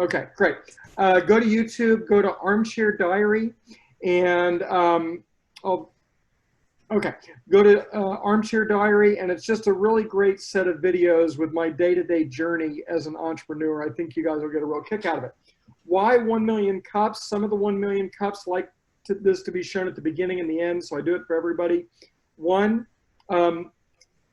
Okay, great. Go to YouTube, go to Armchair Diary, and oh, okay, go to Armchair Diary, and it's just a really great set of videos with my day-to-day journey as an entrepreneur. I think you guys will get a real kick out of it. Why 1 million cups? Some of the 1 million cups like this to be shown at the beginning and the end, so I do it for everybody. One,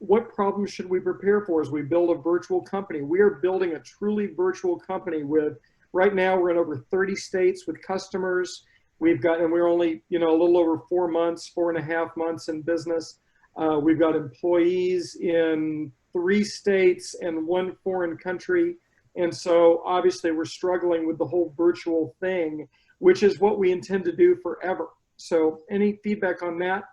what problems should we prepare for as we build a virtual company? We are building a truly virtual company with, right now we're in over 30 states with customers. We've got, and we're only, a little over 4 months, 4.5 months in business. We've got employees in 3 states and 1 foreign country. And so obviously we're struggling with the whole virtual thing, which is what we intend to do forever. So any feedback on that?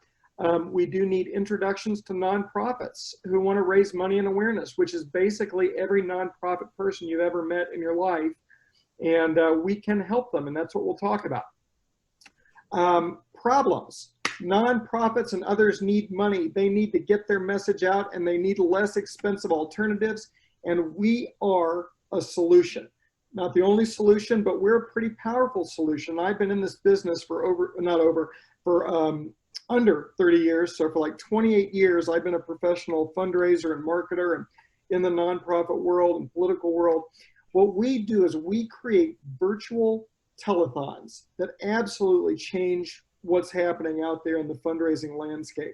We do need introductions to nonprofits who want to raise money and awareness, which is basically every nonprofit person you've ever met in your life. And we can help them, and that's what we'll talk about. Problems. Nonprofits and others need money. They need to get their message out, and they need less expensive alternatives. And we are a solution. Not the only solution, but we're a pretty powerful solution. I've been in this business for under 30 years. So for like 28 years, I've been a professional fundraiser and marketer and in the nonprofit world and political world. What we do is we create virtual telethons that absolutely change what's happening out there in the fundraising landscape.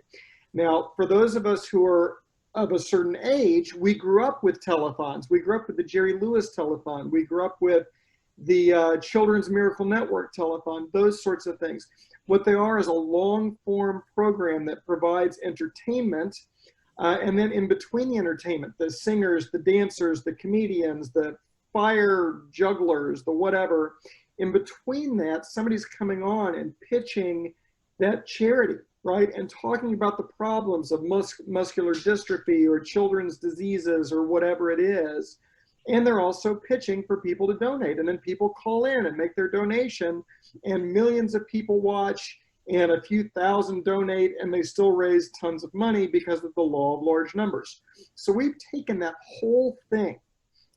Now, for those of us who are of a certain age, we grew up with telethons. We grew up with the Jerry Lewis telethon. We grew up with the Children's Miracle Network telethon, those sorts of things. What they are is a long form program that provides entertainment, and then in between the entertainment, the singers, the dancers, the comedians, the fire jugglers, the whatever, in between that, somebody's coming on and pitching that charity, right? And talking about the problems of muscular dystrophy or children's diseases or whatever it is. And they're also pitching for people to donate. And then people call in and make their donation, and millions of people watch, and a few thousand donate, and they still raise tons of money because of the law of large numbers. So we've taken that whole thing,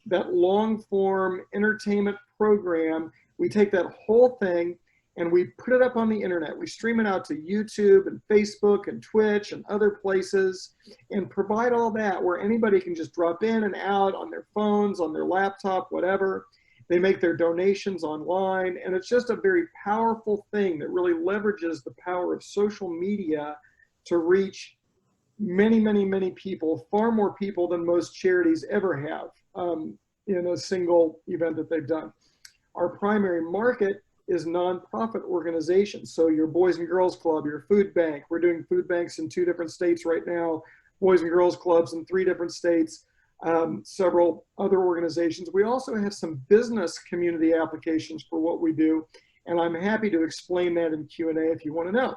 that long form entertainment program, we take that whole thing and we put it up on the internet. We stream it out to YouTube and Facebook and Twitch and other places, and provide all that where anybody can just drop in and out on their phones, on their laptop, whatever. They make their donations online, and it's just a very powerful thing that really leverages the power of social media to reach many, many, many people, far more people than most charities ever have in a single event that they've done. Our primary market is nonprofit organizations. So your Boys and Girls Club, your food bank. We're doing food banks in 2 different states right now, Boys and Girls Clubs in 3 different states, several other organizations. We also have some business community applications for what we do, and I'm happy to explain that in Q&A if you want to know.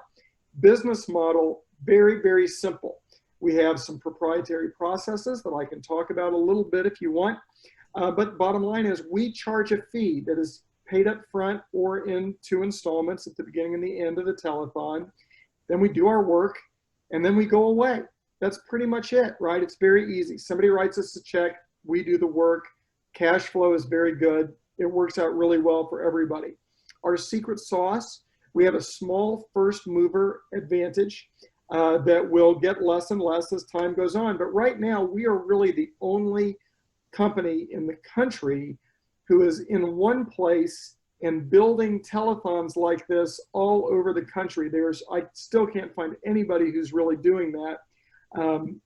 Business model, very, very simple. We have some proprietary processes that I can talk about a little bit if you want, but bottom line is we charge a fee that is paid up front or in 2 installments at the beginning and the end of the telethon. Then we do our work, and then we go away. That's pretty much it, right? It's very easy. Somebody writes us a check, we do the work. Cash flow is very good. It works out really well for everybody. Our secret sauce, we have a small first mover advantage that will get less and less as time goes on. But right now, we are really the only company in the country who is in one place and building telethons like this all over the country. I still can't find anybody who's really doing that.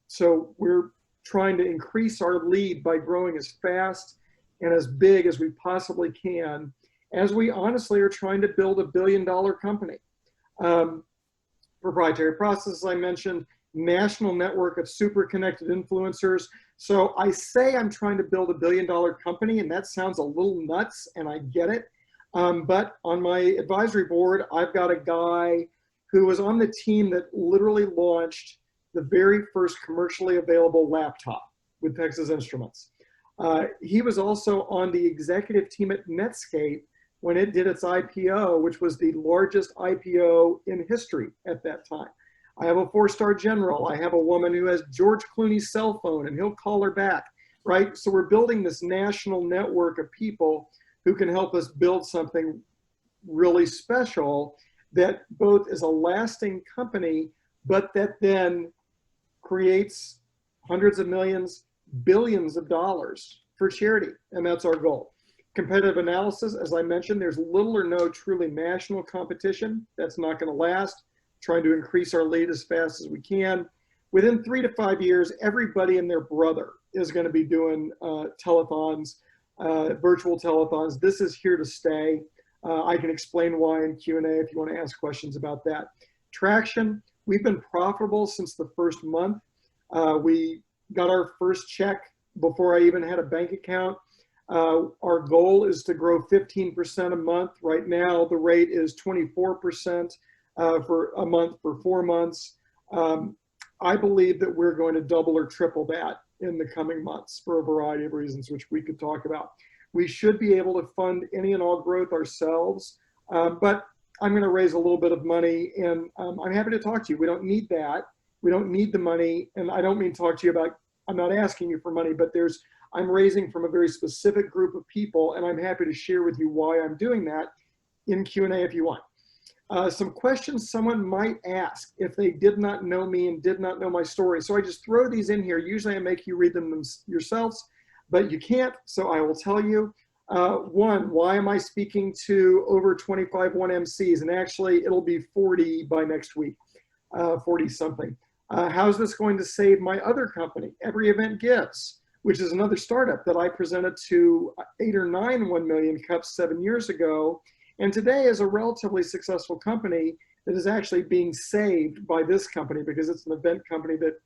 So we're trying to increase our lead by growing as fast and as big as we possibly can, as we honestly are trying to build a billion-dollar company. Proprietary processes I mentioned, national network of super connected influencers. So I say I'm trying to build a billion-dollar company, and that sounds a little nuts, and I get it. But on my advisory board, I've got a guy who was on the team that literally launched the very first commercially available laptop with Texas Instruments. He was also on the executive team at Netscape when it did its IPO, which was the largest IPO in history at that time. I have a 4-star general. I have a woman who has George Clooney's cell phone, and he'll call her back, right? So we're building this national network of people who can help us build something really special that both is a lasting company, but that then creates hundreds of millions, billions of dollars for charity. And that's our goal. Competitive analysis, as I mentioned, there's little or no truly national competition. That's not going to last. Trying to increase our lead as fast as we can. Within 3 to 5 years, everybody and their brother is going to be doing telethons, virtual telethons. This is here to stay. I can explain why in Q&A if you want to ask questions about that. Traction, we've been profitable since the first month. We got our first check before I even had a bank account. Our goal is to grow 15% a month. Right now, the rate is 24% for a month for 4 months. I believe that we're going to double or triple that in the coming months for a variety of reasons, which we could talk about. We should be able to fund any and all growth ourselves, but I'm going to raise a little bit of money, and I'm happy to talk to you. We don't need that. We don't need the money, and I don't mean talk to you about, I'm not asking you for money, but I'm raising from a very specific group of people, and I'm happy to share with you why I'm doing that in Q&A if you want. Some questions someone might ask if they did not know me and did not know my story. So I just throw these in here. Usually I make you read them yourselves, but you can't, so I will tell you. One, why am I speaking to over 25 1MCs? And actually, it'll be 40 by next week, 40 something. How's this going to save my other company, Every Event Gives, which is another startup that I presented to 8 or 9 1 million cups 7 years ago. And today is a relatively successful company that is actually being saved by this company because it's an event company that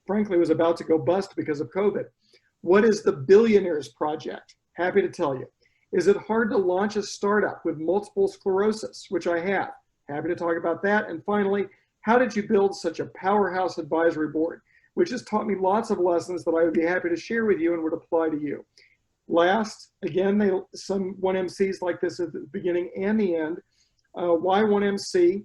frankly was about to go bust because of COVID. What is the Billionaires Project? Happy to tell you. Is it hard to launch a startup with multiple sclerosis, which I have? Happy to talk about that. And finally, how did you build such a powerhouse advisory board, which has taught me lots of lessons that I would be happy to share with you and would apply to you. Last, again, some 1MCs like this at the beginning and the end. Why 1MC?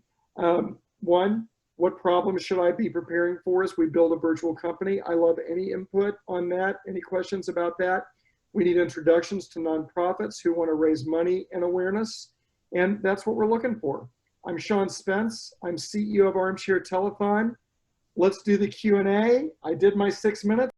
One, what problems should I be preparing for as we build a virtual company? I love any input on that. Any questions about that? We need introductions to nonprofits who want to raise money and awareness. And that's what we're looking for. I'm Sean Spence. I'm CEO of Armchair Telethon. Let's do the Q&A. I did my 6 minutes.